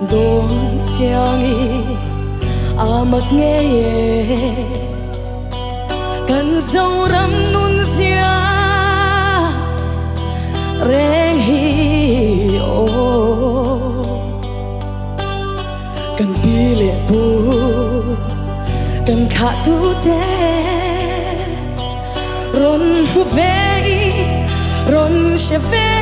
đồn chiang mặc nghe cần dâu rắm nun xia reng hi o cần bi lệ bu cần khát tu te ron hu ve ron she ve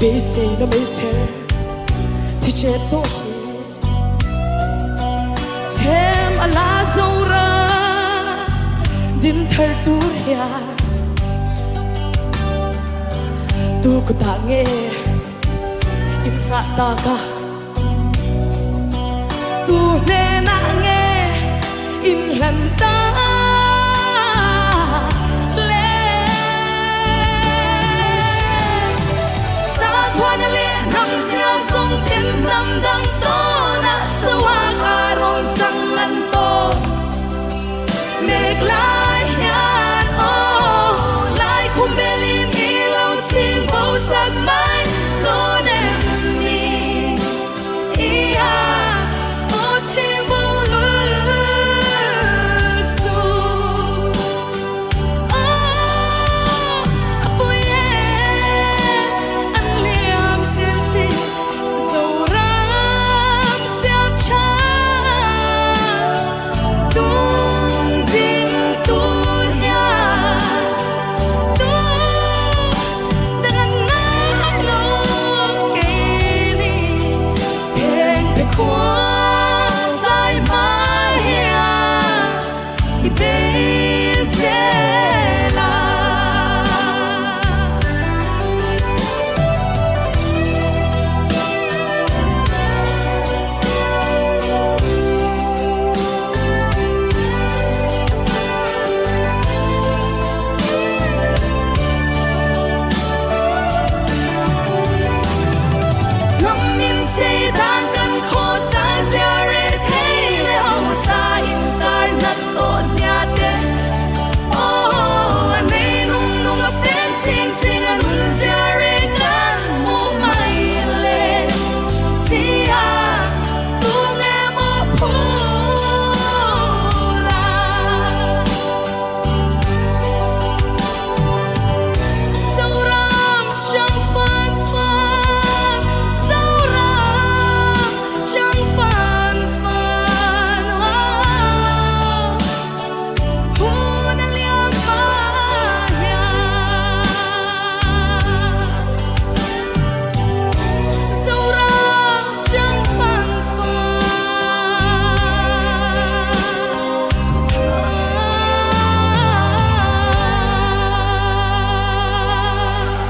bị say nó mấy thế thì chết tôi thêm à lá dâu ra đến thở tu ya tu có ta nghe in ngã ta cả tu nè nã nghe in lần ta